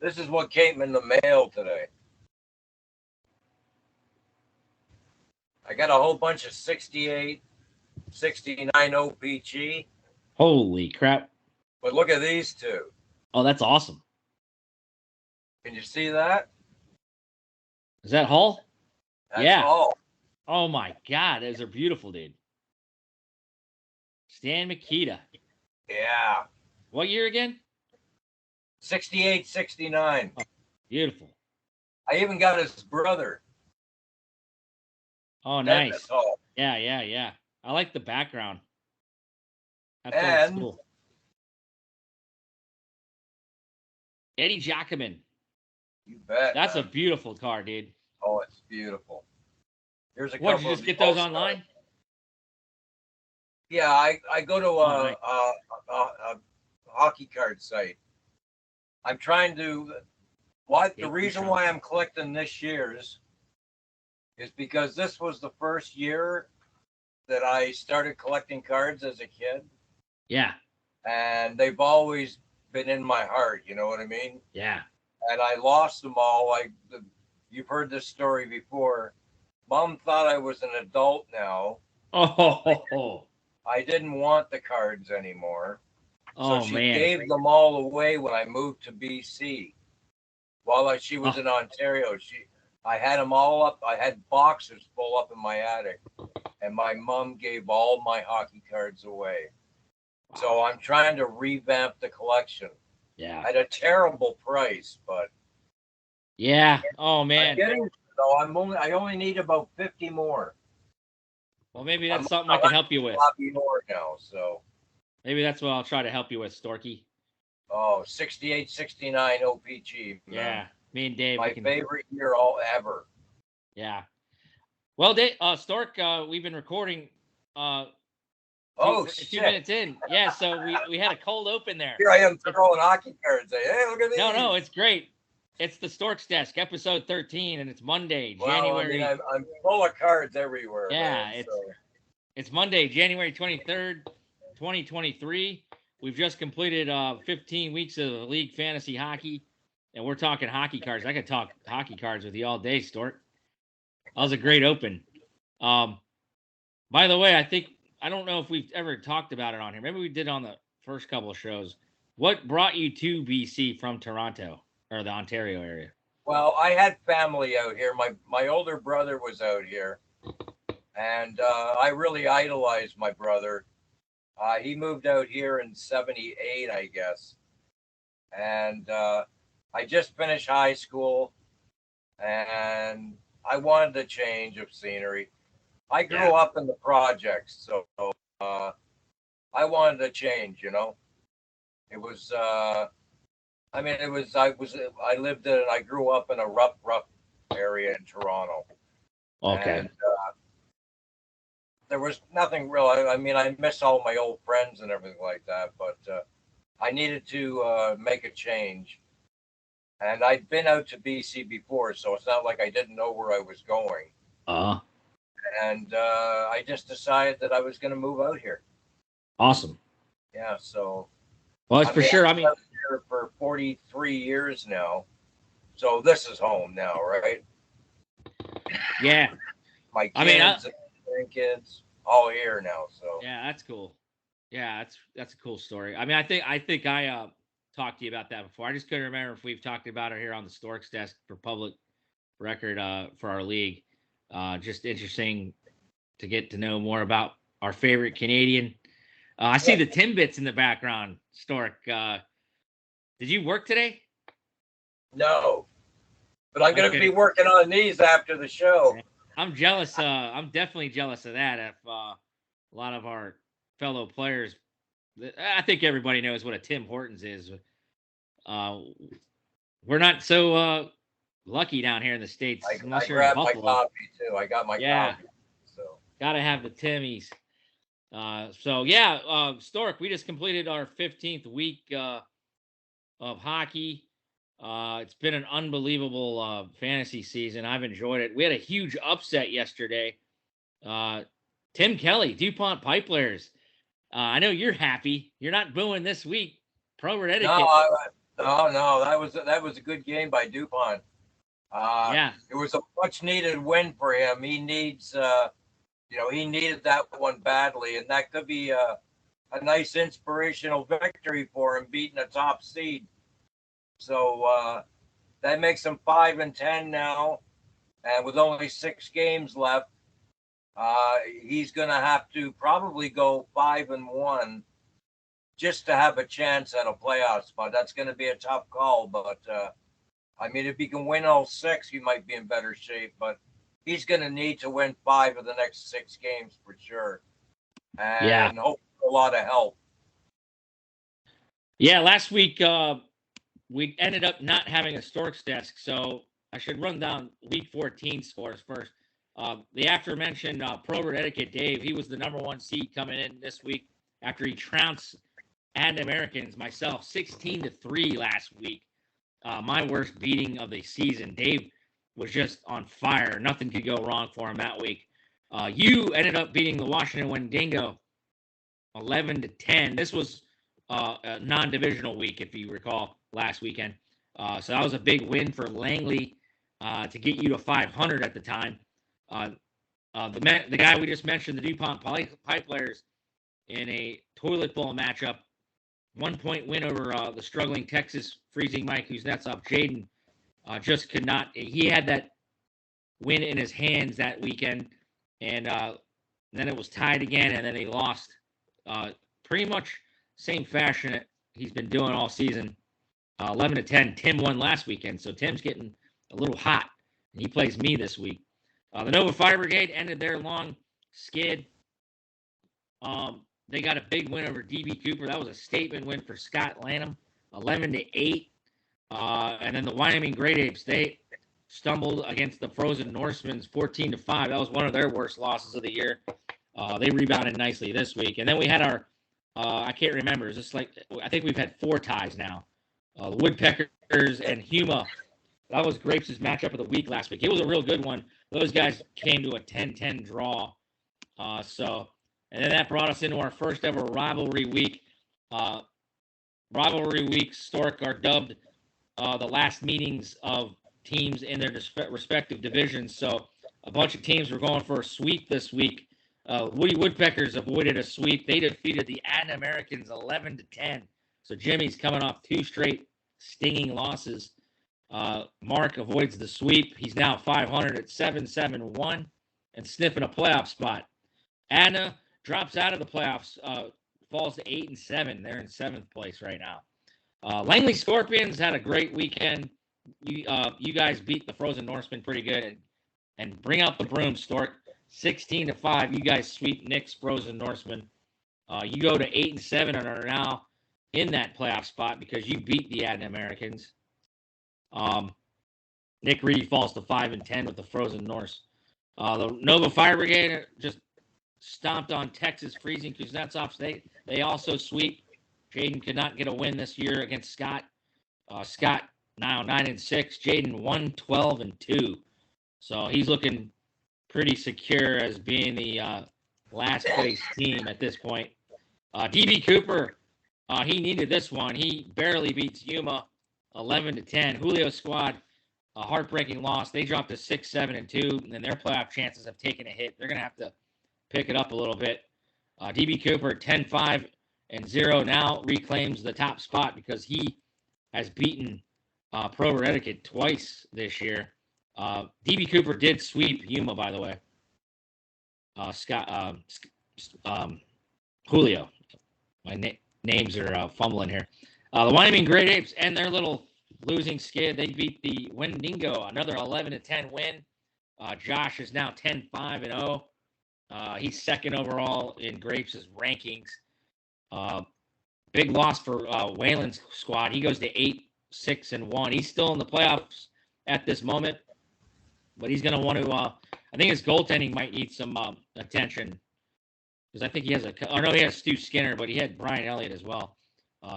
This is what came in the mail today. I got a whole bunch of 68, 69 OPG. Holy crap. But look at these two. Oh, that's awesome. Can you see that? Is that Hull? That's yeah. Hull. Oh, my God. Those are beautiful, dude. Stan Mikita. Yeah. What year again? 68, 69. Oh, beautiful. I even got his brother. Oh, nice. Yeah. I like the background. That's old school. Eddie Jacquemin. You bet. That's a beautiful car, dude. Oh, it's beautiful. Here's a what, couple. Did you just get those online? Yeah, I go to a hockey card site. I'm trying to. The reason why I'm collecting this year's is because this was the first year that I started collecting cards as a kid. Yeah. And they've always been in my heart. You know what I mean? Yeah. And I lost them all. You've heard this story before. Mom thought I was an adult now. Oh. I didn't want the cards anymore. Oh, so she man. gave them all away when I moved to BC. While she was in Ontario, I had them all up. I had boxes full up in my attic, and my mom gave all my hockey cards away. Wow. So I'm trying to revamp the collection. Yeah. At a terrible price, but yeah. Oh, man. I only need about 50 more. Well, maybe that's something I can help you with. More now, so maybe that's what I'll try to help you with, Storky. Oh, 68, 69 OPG. Man. Yeah, me and Dave. My favorite year ever. Yeah. Well, Stork, we've been recording. Two minutes in. Yeah, so we had a cold open there. Here I am throwing hockey cards. Hey, look at these. No, it's great. It's the Storksdesk, episode 13, and it's Monday, January. I'm full of cards everywhere. Yeah, man, it's Monday, January 23rd, 2023. We've just completed 15 weeks of league fantasy hockey, and we're talking hockey cards. I could talk hockey cards with you all day, Stork. That was a great open. By the way, I don't know if we've ever talked about it on here. Maybe we did on the first couple of shows. What brought you to BC from Toronto or the Ontario area? Well, I had family out here. My older brother was out here, and I really idolized my brother. He moved out here in 78, I guess. And I just finished high school, and I wanted a change of scenery. I grew up in the projects, so I wanted a change, you know. It was, I grew up in a rough area in Toronto. Okay. And, there was nothing real. I miss all my old friends and everything like that, but I needed to make a change. And I'd been out to BC before, so it's not like I didn't know where I was going. And I just decided that I was going to move out here. Awesome. Yeah, so. Well, it's for sure. I've been here for 43 years now, so this is home now, right? Yeah. My kids and grandkids all here now, so. Yeah, that's cool. Yeah, that's a cool story. I mean, I think I talked to you about that before. I just couldn't remember if we've talked about it here on the Storksdesk for public record for our league. Just interesting to get to know more about our favorite Canadian. I see the Timbits in the background, Stork. Did you work today? No, but I'm going to be working on these after the show. I'm jealous. I'm definitely jealous of that. If a lot of our fellow players, I think everybody knows what a Tim Hortons is. We're not so lucky down here in the States. I grabbed my coffee too. I got my coffee. So gotta have the Timmies. Stork, we just completed our 15th week of hockey. It's been an unbelievable fantasy season. I've enjoyed it. We had a huge upset yesterday. Tim Kelly, DuPont Pipelers. I know you're happy. You're not booing this week. Pro etiquette. No, No, no, that was a good game by DuPont. Yeah, It was a much needed win for him. He needs, he needed that one badly, and that could be a nice inspirational victory for him, beating a top seed. So that makes him 5-10 now, and with only 6 games left, he's going to have to probably go 5-1 just to have a chance at a playoff spot. That's going to be a tough call, but I mean, if he can win all 6, he might be in better shape. But he's going to need to win 5 of the next 6 games for sure, yeah, and hope for a lot of help. yeah. Last week we ended up not having a Storksdesk, so I should run down Week 14 scores first. The aforementioned Probert Etiquette Dave, he was the #1 seed coming in this week after he trounced and Americans, myself, 16-3 last week. My worst beating of the season. Dave was just on fire. Nothing could go wrong for him that week. You ended up beating the Washington Wendigo 11-10. This was a non-divisional week, if you recall, last weekend. So that was a big win for Langley to get you to 500 at the time. The guy we just mentioned, the DuPont Pipe Players, in a toilet bowl matchup, 1-point win over the struggling Texas Freezing Mike, who's that's up. Jaden just could not. He had that win in his hands that weekend, and then it was tied again, and then he lost. Pretty much same fashion that he's been doing all season. 11-10. Tim won last weekend, so Tim's getting a little hot, and he plays me this week. The Nova Fire Brigade ended their long skid. They got a big win over DB Cooper. That was a statement win for Scott Lanham, 11-8. And then the Wyoming Great Apes, they stumbled against the Frozen Norsemen's 14-5. That was one of their worst losses of the year. They rebounded nicely this week. And then we had our, I can't remember, is this like, I think we've had 4 ties now. The Woodpeckers and Huma. That was Grapes' matchup of the week last week. It was a real good one. Those guys came to a 10-10 draw. And then that brought us into our first ever rivalry week. Rivalry week, Stork are dubbed the last meetings of teams in their respective divisions. So a bunch of teams were going for a sweep this week. Woody Woodpeckers avoided a sweep. They defeated the Adden Americans 11-10. So Jimmy's coming off 2 straight stinging losses. Mark avoids the sweep. He's now 500 at 7-7-1 and sniffing a playoff spot. Anna drops out of the playoffs, falls to 8-7. They're in 7th place right now. Langley Scorpions had a great weekend. You guys beat the Frozen Norsemen pretty good, and bring out the broom, Stork. 16-5. You guys sweep Nick's Frozen Norsemen. You go to 8-7 and are now in that playoff spot because you beat the Adden Americans. Nick Reedy falls to 5-10 with the Frozen Norse. The Nova Fire Brigade just stomped on Texas Freezing Kuznetsovs. They also sweep. Jaden could not get a win this year against Scott. Scott now 9-6. Jaden 1-12-2. So he's looking pretty secure as being the last place team at this point. DB Cooper, he needed this one. He barely beats Yuma 11-10. Julio squad, a heartbreaking loss. They dropped to 6-7-2, and their playoff chances have taken a hit. They're going to have to pick it up a little bit. DB Cooper 10-5-0 now reclaims the top spot because he has beaten Pro Etiquette twice this year. DB Cooper did sweep Yuma, by the way. Julio. My names are fumbling here. The Wyoming Great Apes and their little losing skid. They beat the Wendigo, another 11-10 win. Josh is now 10-5-0. He's second overall in Grapes' rankings. Big loss for Whalen's squad. He goes to 8-6-1. He's still in the playoffs at this moment, but he's going to want to. I think his goaltending might need some attention because I think he has he has Stu Skinner, but he had Brian Elliott as well.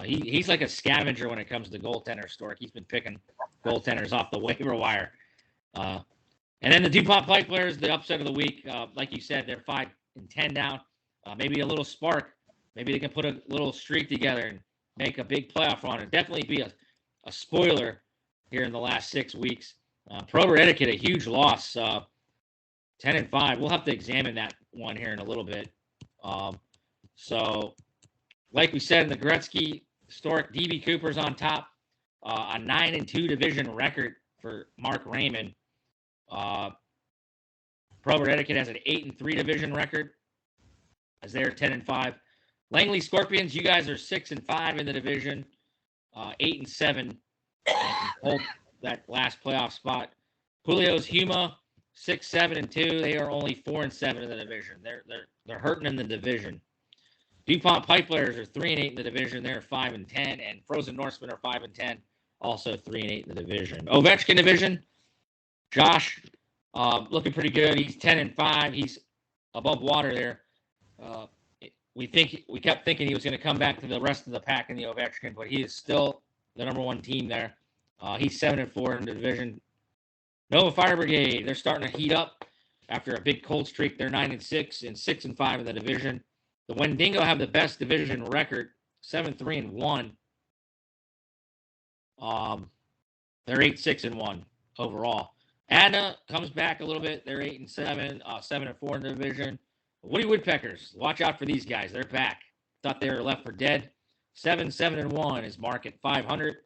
He's like a scavenger when it comes to goaltender, Stork. He's been picking goaltenders off the waiver wire. And then the DuPont Pipe Players, the upset of the week, like you said, they're 5-10 down. Maybe a little spark. Maybe they can put a little streak together and make a big playoff run. It'd definitely be a spoiler here in the last 6 weeks. Probert Etiquette, a huge loss, 10-5. We'll have to examine that one here in a little bit. So, like we said in the Gretzky Stork, DB Cooper's on top, a 9-2 division record for Mark Raymond. Probert Etiquette has an 8-3 division record, as they're 10-5. Langley Scorpions, you guys are 6-5 in the division, 8-7, and hold that last playoff spot. Julio's Huma, 6-7-2. They are only 4-7 in the division. They're hurting in the division. DuPont Pipelers are 3-8 in the division. They're 5-10, and Frozen Norsemen are 5-10, also 3-8 in the division. Ovechkin division, Josh, looking pretty good. He's 10-5. He's above water there. We kept thinking he was going to come back to the rest of the pack in the Ovechkin, but he is still the number one team there. He's 7-4 in the division. Nova Fire Brigade, they're starting to heat up after a big cold streak. They're 9-6 and 6-5 in the division. The Wendigo have the best division record, 7-3-1. They're 8-6-1 overall. Adna comes back a little bit. They're 8-7, 7-4 in the division. Woody Woodpeckers, watch out for these guys. They're back. Thought they were left for dead. 7-7-1 is Mark at 500.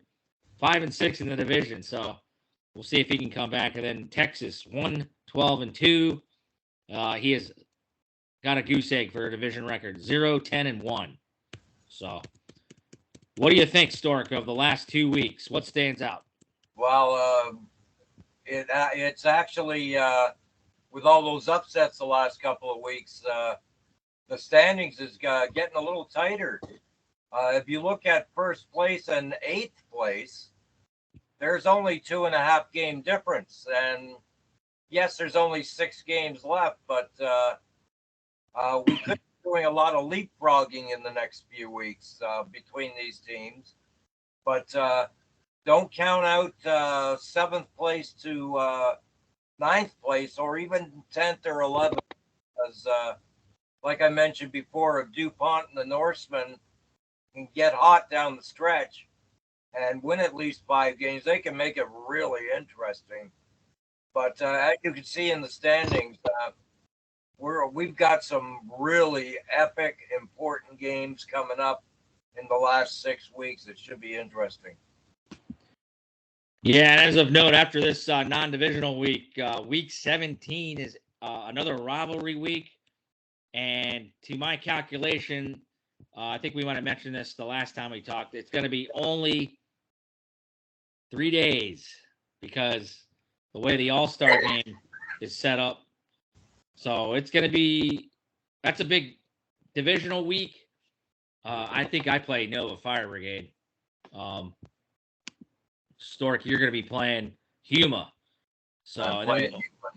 5-6 in the division. So we'll see if he can come back. And then Texas, 1-12-2. He has got a goose egg for a division record, 0-10-1. So what do you think, Stork, of the last 2 weeks? What stands out? Well, it's actually with all those upsets the last couple of weeks, the standings is getting a little tighter. If you look at first place and 8th place, there's only 2.5 game difference. And yes, there's only 6 games left, but we could be doing a lot of leapfrogging in the next few weeks between these teams. But don't count out 7th place to 9th place or even 10th or 11th. Because, like I mentioned before, if DuPont and the Norsemen can get hot down the stretch and win at least 5 games, they can make it really interesting. But as you can see in the standings, we've got some really epic, important games coming up in the last 6 weeks. It should be interesting. Yeah, and as of note, after this non-divisional week, week 17 is another rivalry week. And to my calculation, I think we might have mentioned this the last time we talked, it's going to be only 3 days because the way the All-Star game is set up. So it's going to be – that's a big divisional week. I think I play Nova Fire Brigade. Stork, you're going to be playing Huma. So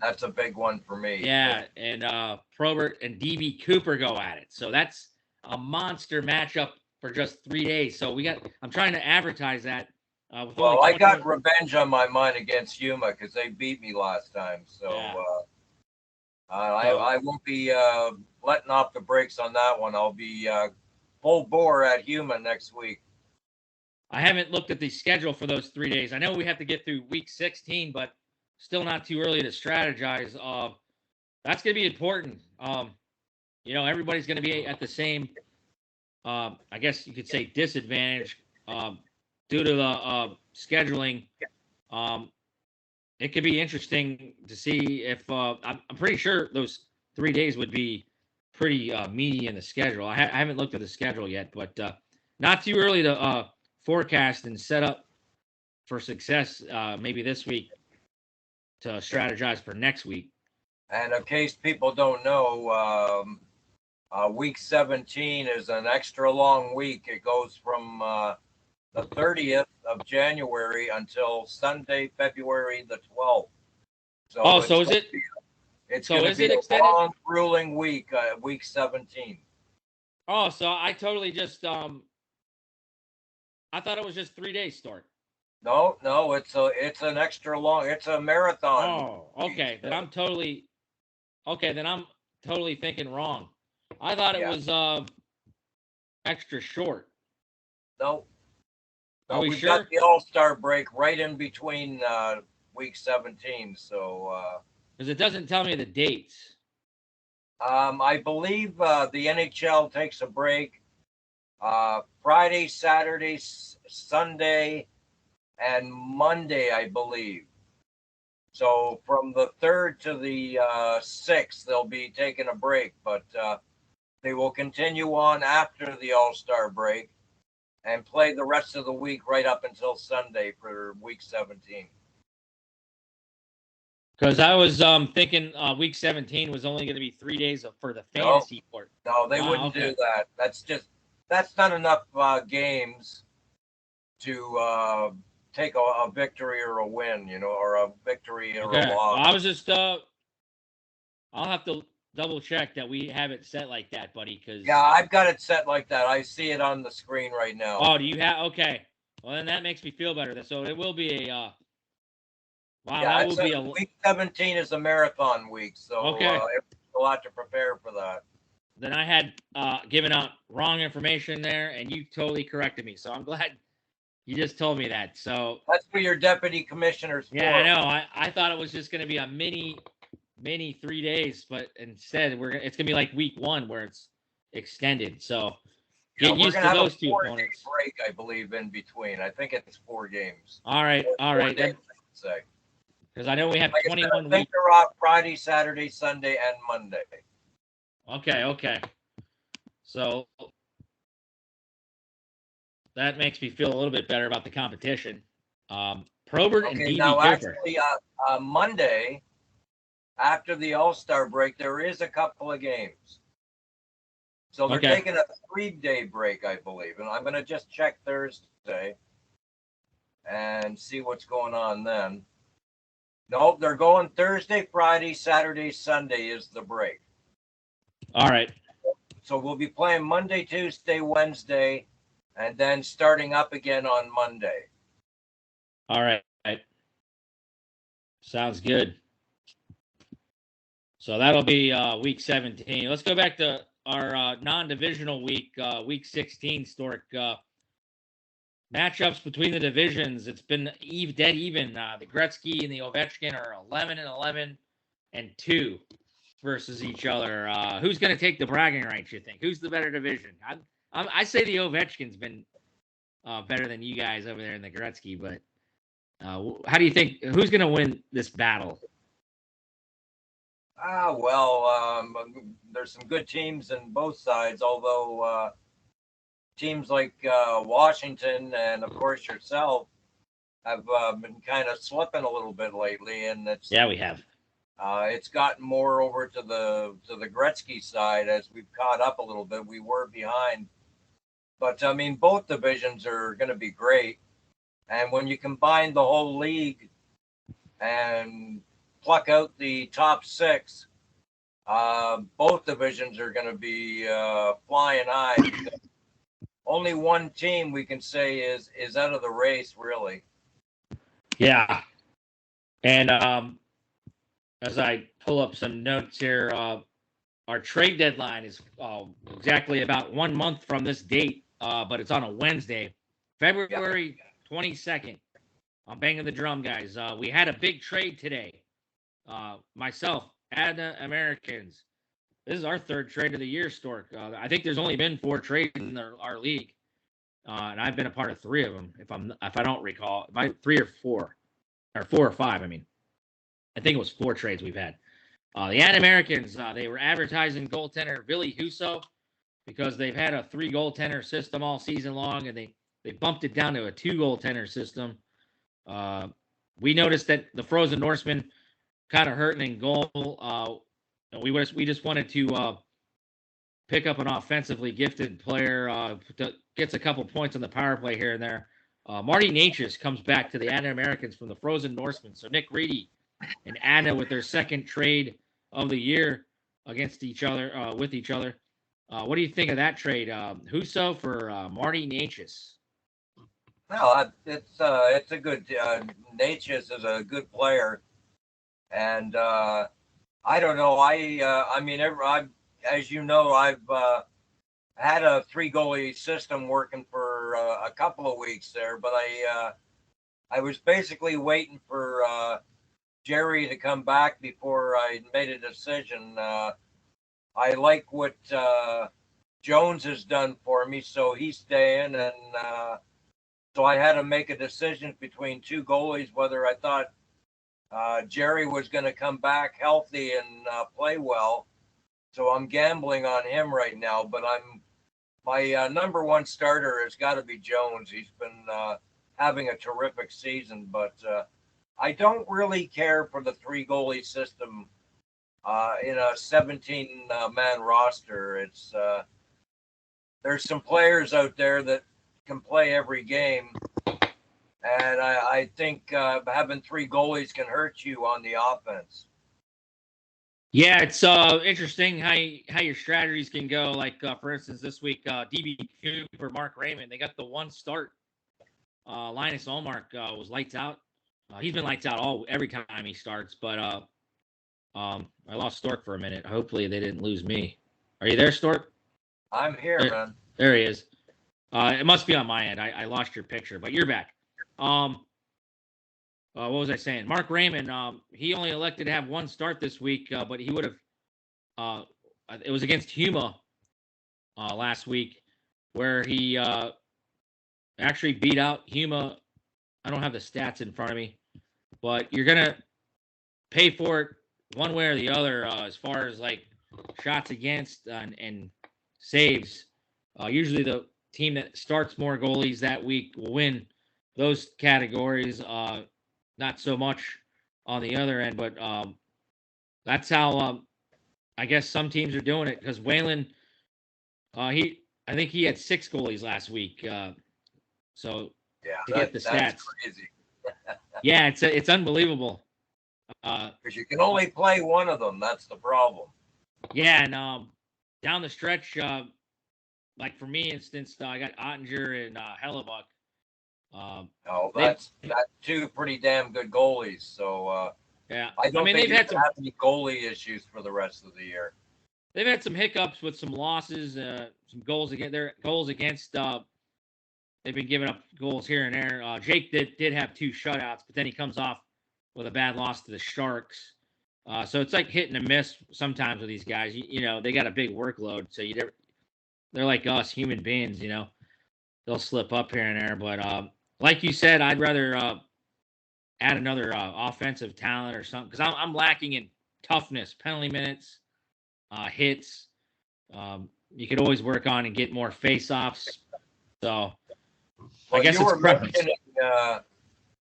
that's a big one for me. Yeah, and Probert and DB Cooper go at it. So that's a monster matchup for just 3 days. So I'm trying to advertise that. I got revenge on my mind against Huma because they beat me last time. So yeah. I won't be letting off the brakes on that one. I'll be full bore at Huma next week. I haven't looked at the schedule for those 3 days. I know we have to get through week 16, but still not too early to strategize. That's going to be important. Everybody's going to be at the same, I guess you could say, disadvantage due to the scheduling. It could be interesting to see if I'm pretty sure those 3 days would be pretty meaty in the schedule. I haven't looked at the schedule yet, but not too early to forecast and set up for success maybe this week to strategize for next week. And in case people don't know, week 17 is an extra long week. It goes from the 30th of January until Sunday, February the 12th. So is it? It's going to be a long, grueling week, week 17. Oh, so I totally just I thought it was just 3 days, Stork. No, it's an extra long. It's a marathon. Oh, okay. Then I'm totally thinking wrong. I thought it was extra short. No. Are we We've sure? got the All-Star break right in between week 17. So Because it doesn't tell me the dates. I believe the NHL takes a break Friday, Saturday, Sunday, and Monday, I believe. So from the 3rd to the 6th, they'll be taking a break, but they will continue on after the All-Star break and play the rest of the week right up until Sunday for week 17. Because I was thinking week 17 was only going to be 3 days for the No, fantasy part. no, they Wow, wouldn't okay. do that. That's not enough games to take a victory or a win, or a victory or a Okay. loss. Well, I was just I'll have to double check that we have it set like that, buddy. Because Yeah, I've got it set like that. I see it on the screen right now. oh, do you have? Okay. Well, then that makes me feel better. So it will be a wow. Yeah, That will be a week 17 is a marathon week, so okay. a lot to prepare for that. Then I had given out wrong information there, and you totally corrected me. So I'm glad you just told me that. So That's for your deputy commissioners. yeah, I know. I thought it was just going to be a mini 3 days, but instead it's going to be like week 1 where it's extended. So get used to those 2 opponents. Break, I believe, in between. I think it's 4 games. All right. Say. Because I know we have 21 weeks. They're off Friday, Saturday, Sunday, and Monday. Okay. So that makes me feel a little bit better about the competition. Probert and DB now Cooper. Actually, Monday, after the All-Star break, there is a couple of games. So they're taking a 3-day break, I believe. And I'm going to just check Thursday and see what's going on then. Nope, they're going Thursday, Friday, Saturday, Sunday is the break. All right. So we'll be playing Monday, Tuesday, Wednesday, and then starting up again on Monday. All right. Sounds good. So that'll be week 17. Let's go back to our non-divisional week, week 16, Stork. Matchups between the divisions. It's been dead even. The Gretzky and the Ovechkin are 11-11 and 2 versus each other. Who's going to take the bragging rights, you think? Who's the better division? I say the Ovechkin's been better than you guys over there in the Gretzky, but how do you think? Who's going to win this battle? There's some good teams in both sides, although teams like Washington and, of course, yourself have been kind of slipping a little bit lately, and we have. It's gotten more over to the Gretzky side as we've caught up a little bit. We were behind, but I mean, both divisions are going to be great, and when you combine the whole league and pluck out the top 6, both divisions are going to be flying high. Only one team we can say is out of the race, really. Yeah, and as I pull up some notes here, our trade deadline is exactly about 1 month from this date, but it's on a Wednesday, February 22nd. I'm banging the drum, guys. We had a big trade today. Myself, Adna Americans. This is our 3rd trade of the year, Stork. I think there's only been 4 trades in our league, and I've been a part of 3 of them. If I don't recall, 3 or 4, or 4 or 5. I mean, I think it was 4 trades we've had. The Ad Americans, they were advertising goaltender Billy Husso because they've had a 3 goaltender system all season long, and they bumped it down to a 2 goaltender system. We noticed that the Frozen Norseman kind of hurting in goal. We just wanted to pick up an offensively gifted player that gets a couple points on the power play here and there. Marty Natchez comes back to the Adna Americans from the Frozen Norseman. So Nick Reedy and Adna with their 2nd trade of the year against each other, with each other. What do you think of that trade? Husso for Marty Natchez. Well, it's a good. Natchez is a good player, and I don't know. I mean, as you know, I've had a 3 goalie system working for a couple of weeks there, but I was basically waiting for Jerry to come back before I made a decision. I like what Jones has done for me, so he's staying, and so I had to make a decision between 2 goalies, whether I thought Jerry was going to come back healthy and play well. So I'm gambling on him right now, but my number one starter has got to be Jones. He's been having a terrific season, but I don't really care for the 3 goalie system in a 17 man roster. It's there's some players out there that can play every game, and I think having 3 goalies can hurt you on the offense. Yeah, it's interesting how your strategies can go. Like for instance, this week DB for Mark Raymond, they got the 1 start. Linus Ullmark was lights out. He's been lights out every time he starts. But I lost Stork for a minute. Hopefully they didn't lose me. Are you there, Stork? I'm here, man. There he is. It must be on my end. I lost your picture, but you're back. What was I saying? Mark Raymond, he only elected to have 1 start this week, but he would have. It was against Huma last week, where he actually beat out Huma. I don't have the stats in front of me, but you're gonna pay for it one way or the other as far as like shots against and saves. Usually, the team that starts more goalies that week will win those categories. Not so much on the other end, but that's how I guess some teams are doing it. Because Whalen, I think he had 6 goalies last week. So yeah, to get the stats, that's crazy. yeah, it's unbelievable. Because you can only play one of them. That's the problem. Yeah, and down the stretch, like for me, instance, I got Ottinger and Hellebuck. That's 2 pretty damn good goalies. So yeah, I don't think they've had have any goalie issues for the rest of the year. They've had some hiccups with some losses, some goals against their goals against. They've been giving up goals here and there. Jake did have 2 shutouts, but then he comes off with a bad loss to the Sharks. So it's like hit and miss sometimes with these guys. You know, they got a big workload, so they're like us, human beings. You know, they'll slip up here and there. But like you said, I'd rather add another offensive talent or something because I'm lacking in toughness, penalty minutes, hits. You could always work on and get more face-offs. So I guess it's preference.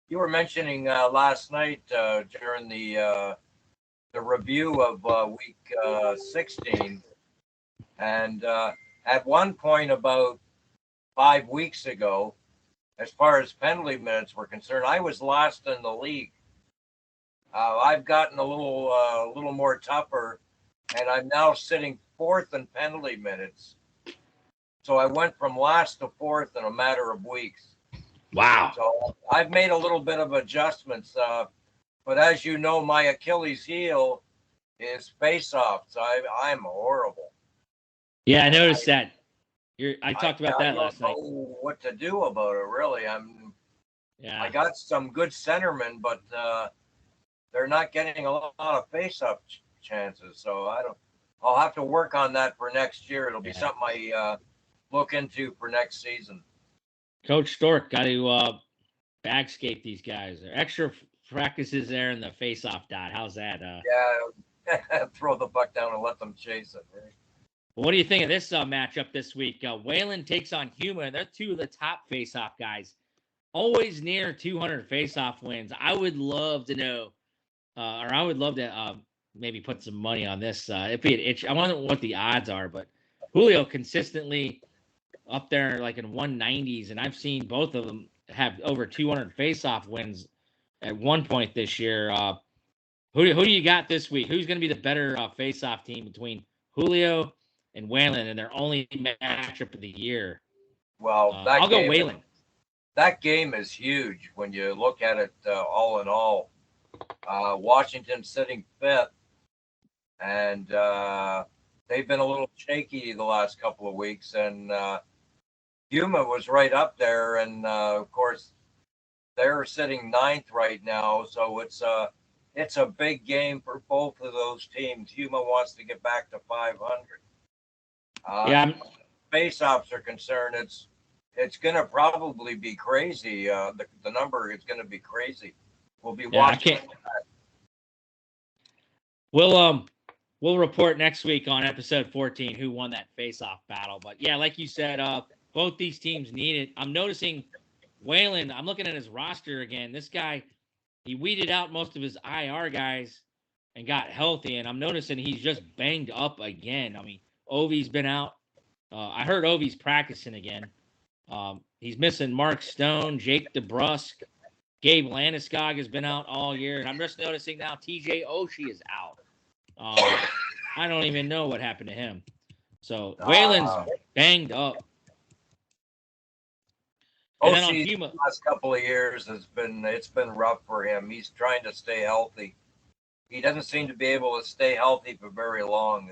You were mentioning last night during the review of week 16, and at one point about 5 weeks ago, as far as penalty minutes were concerned, I was last in the league. I've gotten a little more tougher, and I'm now sitting 4th in penalty minutes. So I went from last to 4th in a matter of weeks. Wow. So I've made a little bit of adjustments. But as you know, my Achilles heel is face-offs. I'm horrible. Yeah, I noticed that. I talked about that last night. I don't know what to do about it, really. I got some good centermen, but they're not getting a lot of face-off chances. So I'll have to work on that for next year. It'll be something I look into for next season. Coach Stork got to backscape these guys. There are extra practices there in the face-off dot. How's that? Yeah, throw the puck down and let them chase it. Right? Well, what do you think of this matchup this week? Whalen takes on Huma, and they're 2 of the top face-off guys. Always near 200 face-off wins. I would love to know, or I would love to maybe put some money on this. It'd be an itch. I wonder what the odds are, but Julio consistently up there like in 190s, and I've seen both of them have over 200 face-off wins at one point this year. Who do you got this week? Who's going to be the better face-off team between Julio and Whalen in their only matchup of the year? Well, I'll go Whalen. That game is huge when you look at it all in all. Washington sitting 5th, and they've been a little shaky the last couple of weeks, and Yuma was right up there, and of course they're sitting ninth right now, so it's a big game for both of those teams. Yuma wants to get back to 500. Yeah, Face-offs are concerned, it's going to probably be crazy. The number is going to be crazy. We'll be yeah, I watching. can't. We'll report next week on episode 14 who won that face-off battle. But yeah, like you said, both these teams need it. I'm noticing Whalen. I'm looking at his roster again. This guy, he weeded out most of his IR guys and got healthy, and I'm noticing he's just banged up again. I mean, Ovi's been out. I heard Ovi's practicing again. He's missing Mark Stone, Jake DeBrusque, Gabe Landeskog has been out all year, and I'm just noticing now TJ Oshie is out. I don't even know what happened to him. So Whalen's banged up. And then on Oshie, Puma, the last couple of years it's been rough for him. He's trying to stay healthy. He doesn't seem to be able to stay healthy for very long.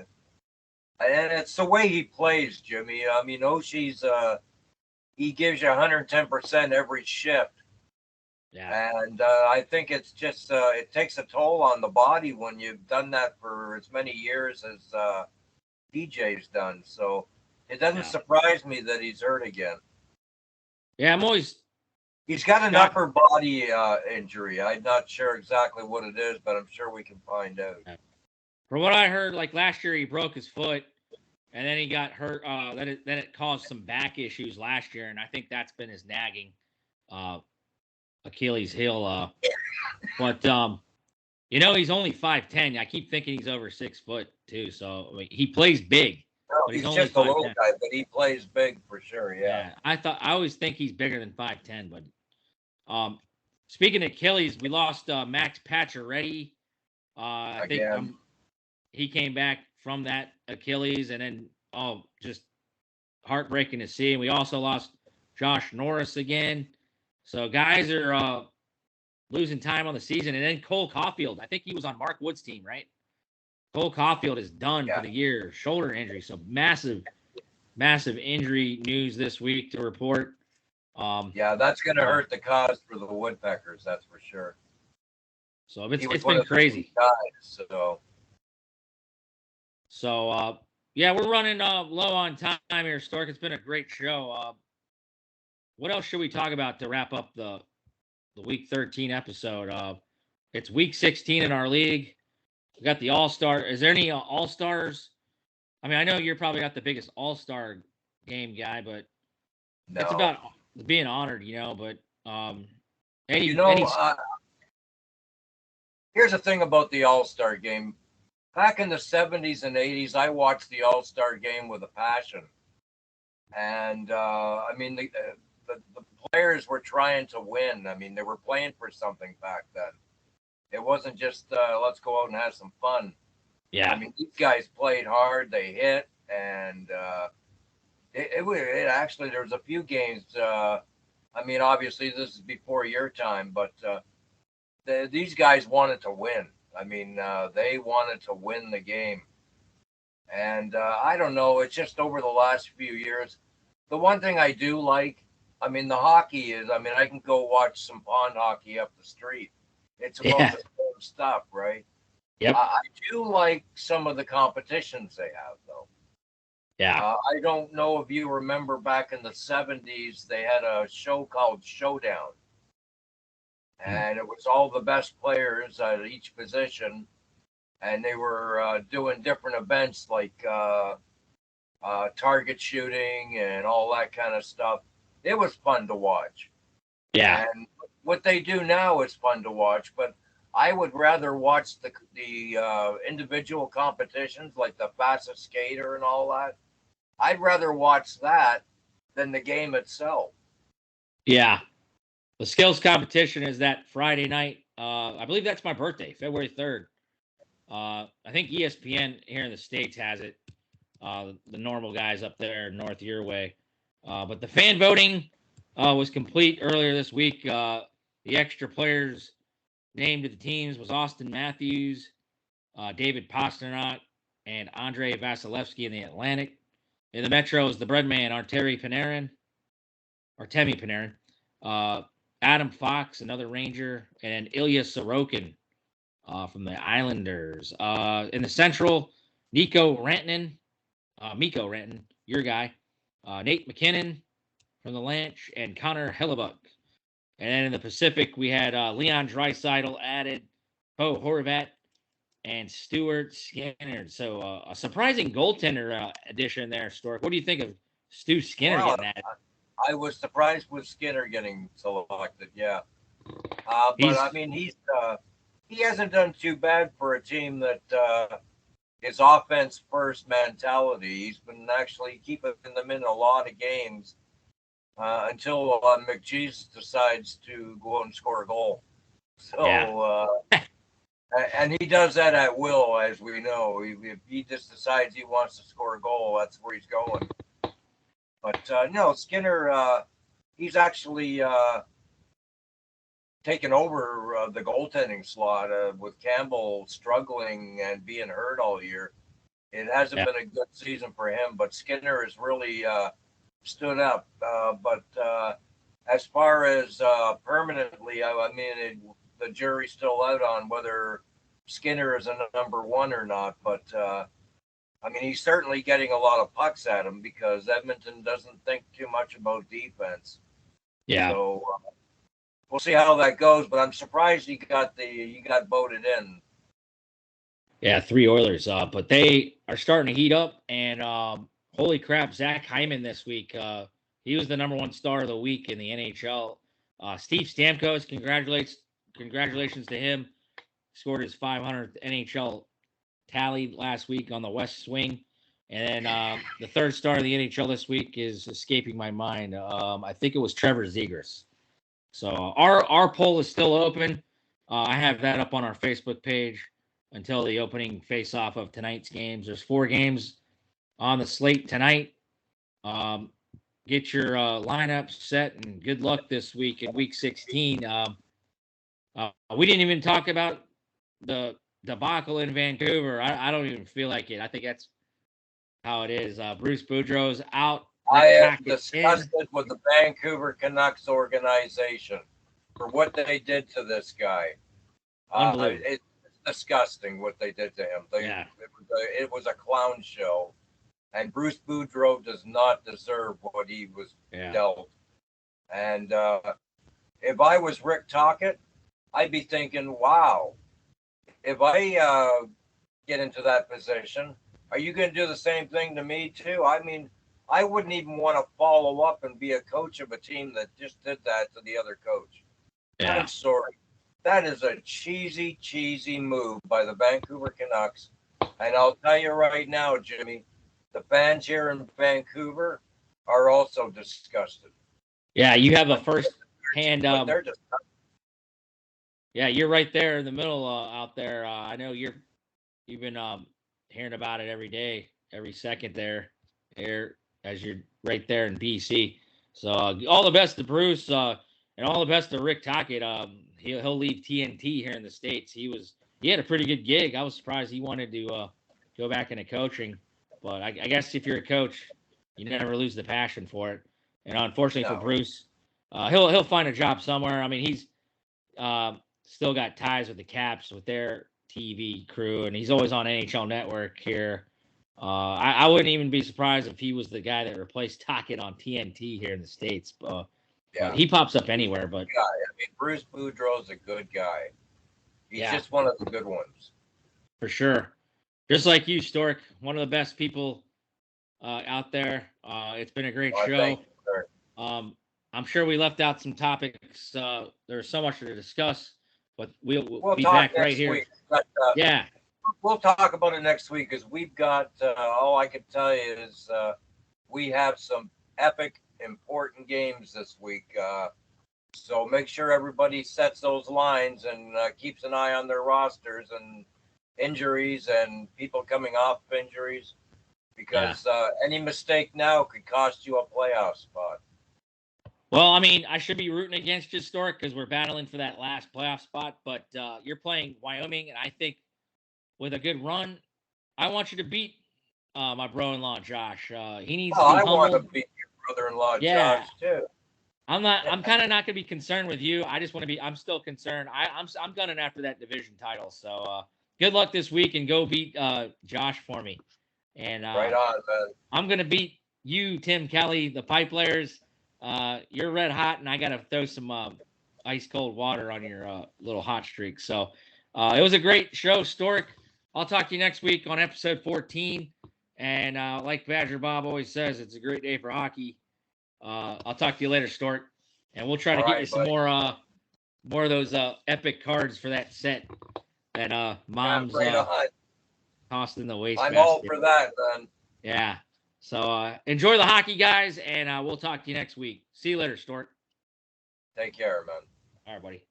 And it's the way he plays, Jimmy. I mean, Oshie's he gives you 110% every shift. yeah. And I think it's just it takes a toll on the body when you've done that for as many years as DJ's done. So it doesn't surprise me that he's hurt again. Yeah, I'm always. He's got an upper body injury. I'm not sure exactly what it is, but I'm sure we can find out. From what I heard, like last year, he broke his foot, and then he got hurt. Then it caused some back issues last year, and I think that's been his nagging Achilles heel. But he's only 5'10". I keep thinking he's over 6 foot too. So I mean, he plays big. No, but he's just a little guy, but he plays big for sure. Yeah. I always think he's bigger than 5'10". But speaking of Achilles, we lost Max Pacioretty. I think he came back from that Achilles, and then just heartbreaking to see. And we also lost Josh Norris again. So guys are losing time on the season. And then Cole Caulfield, I think he was on Mark Wood's team, right? Cole Caulfield is done for the year, shoulder injury. So massive injury news this week to report. That's going to hurt the cause for the Woodpeckers, that's for sure. So it's been crazy. Guys, so we're running low on time here, Stork. It's been a great show. What else should we talk about to wrap up the Week 13 episode? It's Week 16 in our league. We got the All-Star. Is there any All-Stars? I mean, I know you're probably not the biggest All-Star game guy, but it's about being honored, But here's the thing about the All-Star game. Back in the 70s and 80s, I watched the All-Star game with a passion. And, I mean, the players were trying to win. I mean, they were playing for something back then. It wasn't just let's go out and have some fun. Yeah. I mean, these guys played hard. They hit, and it actually, there was a few games. I mean, obviously, this is before your time, but these guys wanted to win. I mean, they wanted to win the game. And I don't know. It's just over the last few years. The one thing I do like, I mean, the hockey is, I mean, I can go watch some pond hockey up the street. It's about the same stuff, right? Yep. I do like some of the competitions they have, though. Yeah. I don't know if you remember back in the 70s, they had a show called Showdown. And it was all the best players at each position. And they were doing different events like target shooting and all that kind of stuff. It was fun to watch. Yeah. And what they do now is fun to watch, but I would rather watch the individual competitions like the fastest skater and all that. I'd rather watch that than the game itself. Yeah. The skills competition is that Friday night. I believe that's my birthday, February 3rd. I think ESPN here in the States has it. The normal guys up there north your way. But the fan voting was complete earlier this week. The extra players named to the teams was Austin Matthews, David Pasternak, and Andre Vasilevsky in the Atlantic. In the Metro is the Breadman, Artemi Panarin, uh, Adam Fox, another Ranger, and Ilya Sorokin from the Islanders. In the Central, Mikko Rantanen, your guy, Nate McKinnon from the Lanch, and Connor Hellebuck. And then in the Pacific, we had Leon Draisaitl added, Bo Horvat, and Stuart Skinner. So a surprising goaltender addition there, Stork. What do you think of Stu Skinner Wow, getting that? I was surprised with Skinner getting selected. Yeah, but I He's mean, he hasn't done too bad for a team that his offense first mentality. He's been actually keeping them in a lot of games until McJesus decides to go out and score a goal. yeah, So, and he does that at will, as we know. If he just decides he wants to score a goal, that's where he's going. But no, Skinner, he's actually taken over the goaltending slot with Campbell struggling and being hurt all year. It hasn't yeah, been a good season for him, but Skinner has really stood up. But as far as permanently, I mean, the jury's still out on whether Skinner is a number one or not. But I mean, he's certainly getting a lot of pucks at him because Edmonton doesn't think too much about defense. yeah. So we'll see how that goes. But I'm surprised he got voted in. Yeah, 3 Oilers. But they are starting to heat up, and holy crap, Zach Hyman this week. He was the #1 star of the week in the NHL. Steve Stamkos, congratulations to him. Scored his 500th NHL tally last week on the West Swing. And then the third star of the NHL this week is escaping my mind. I think it was Trevor Zegras. So our poll is still open. I have that up on our Facebook page until the opening face-off of tonight's games. There's 4 games on the slate tonight. Get your lineup set and good luck this week in Week 16. We didn't even talk about the debacle in Vancouver. I don't even feel like it. I think that's how it is. Bruce Boudreau's out. I Rick am Tockett's disgusted with the Vancouver Canucks organization for what they did to this guy. Unbelievable. It's disgusting what they did to him. Yeah. It was a clown show, and Bruce Boudreau does not deserve what he was dealt. And if I was Rick Tocchet, I'd be thinking, wow, if I get into that position, are you going to do the same thing to me too? I mean, I wouldn't even want to follow up and be a coach of a team that just did that to the other coach. Yeah. I'm sorry. That is a cheesy move by the Vancouver Canucks. And I'll tell you right now, Jimmy, the fans here in Vancouver are also disgusted. Yeah, you have a first-hand. They're just. Yeah, you're right there in the middle out there. I know you've been hearing about it every day, every second there as you're right there in BC. So all the best to Bruce and all the best to Rick Tocchet. He'll leave TNT here in the States. He had a pretty good gig. I was surprised he wanted to go back into coaching, but I guess if you're a coach, you never lose the passion for it. And unfortunately for Bruce, he'll find a job somewhere. I mean, he's still got ties with the Caps with their TV crew, and he's always on NHL Network here. I wouldn't even be surprised if he was the guy that replaced Tocchet on TNT here in the States. But he pops up anywhere. But I mean, Bruce Boudreau's a good guy. He's just one of the good ones. For sure. Just like you, Stork, one of the best people out there. It's been a great show. Thank you, I'm sure we left out some topics. There's so much to discuss, but we'll be talk back next right here. Week. But, we'll talk about it next week because we've got all I can tell you is we have some epic, important games this week. So make sure everybody sets those lines and keeps an eye on their rosters and injuries and people coming off injuries because any mistake now could cost you a playoff spot. Well, I mean, I should be rooting against you, Stork, because we're battling for that last playoff spot. But you're playing Wyoming, and I think with a good run, I want you to beat my bro-in-law Josh. He needs Oh, to be I want to humbled. beat your brother-in-law, Yeah. Josh, too. I'm kind of not gonna be concerned with you. I just want to be. I'm still concerned. I'm gunning after that division title. So good luck this week and go beat Josh for me. And Right on, man. I'm gonna beat you, Tim Kelly, the pipe layers. You're red hot, and I gotta throw some ice cold water on your little hot streak. So it was a great show, Stork. I'll talk to you next week on episode 14. And like Badger Bob always says, it's a great day for hockey. I'll talk to you later, Stork, and we'll try to get you some more of those epic cards for that set that Mom's tossed in the wastebasket. I'm all for that, man. Yeah. So enjoy the hockey, guys, and we'll talk to you next week. See you later, Stork. Take care, man. All right, buddy.